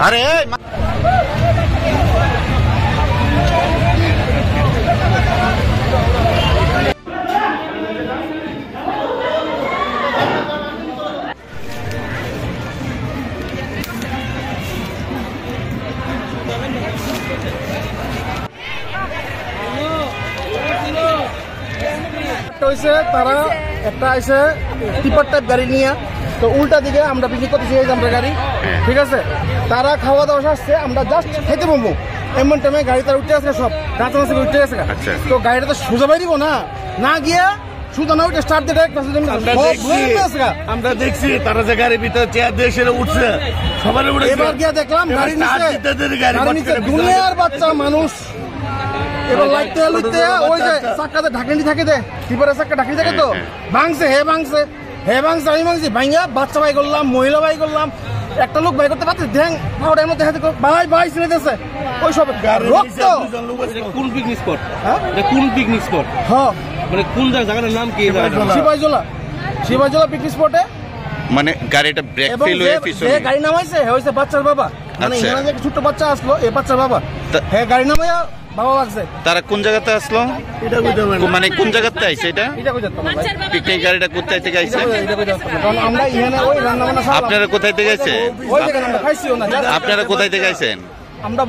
আরে তারা একটা আছে টিপার টাইপ গাড়ি নিয়ে, তো উল্টা দিকে আমরা পিকনিক করতে চাই আমরা গাড়ি, ঠিক আছে। তারা খাওয়া দাওয়া আসছে, আমরা জাস্ট খেতে পাবো এমন টাইমে গাড়ি তারা উঠে আসে, সব কাঁচা মাছ উঠে গেছে। তো গাড়িটা তো সোজা বাইরিব না, না গিয়া সুদা না উঠে স্টার্ট দিয়ে আমরা দেখছি তারা যে গাড়ির ভিতরে চেয়ার দিয়ে সেটা উঠছে সবার উপরে। এবার গিয়া দেখলাম গাড়ি নিচে দুনিয়ার বাচ্চা মানুষ। এবার লাইতে লইতে ওই যে চাক্কাতে ঢাকনি থাকে, দে টিপারে চাক্কা ঢাকনি থাকে, তো ভাঙছে, হে ভাঙছে আমি ভাঙছি, ভাঙিয়া বাচ্চা বাই করলাম, মহিলা বাই করলাম, একটা লোক বাই করতে পারছে ঢ্যাং পাউডার মধ্যে হাতে ভাই ছিঁড়ে দিয়েছে। ওই সব রক্ত। কোন পিকনিক স্পট? হ্যাঁ, কোন পিকনিক স্পট? হ্যাঁ, মানে কোন জায়গাটার নাম কি? শিবাইজলা পিকনিক স্পটে। মানে গাড়িটা ব্রেক ফেল হয়ে পিছনে গাড়ি নামাইছে, হয়েছে বাচ্চার বাবা, মানে এখানে যে ছোট্ট বাচ্চা আসলো, এই বাচ্চার বাবা, হ্যাঁ গাড়ি নামাইয়া বাবা লাগছে। তারা কোন জায়গাতে আসলো, মানে কোন জায়গাতে আইছে? এটা পিকনিক গাড়িটা কোথায় থেকে আইছে? আমরা এখানে ওই রান্না বান্না। আপনারা কোথায় থেকে আইছেন? আপনারা কোথায় থেকে আইছেন? আমরা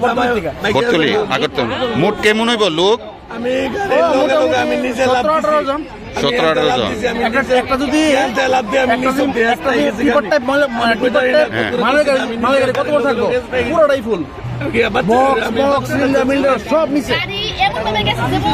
বটতলী, আগরতলা। মোট কেমন হইব লোক? আমি 17-18 জন। একটা যদি কত বড় থাকবো, পুরোটাই ফুল, সব নিচে। আমি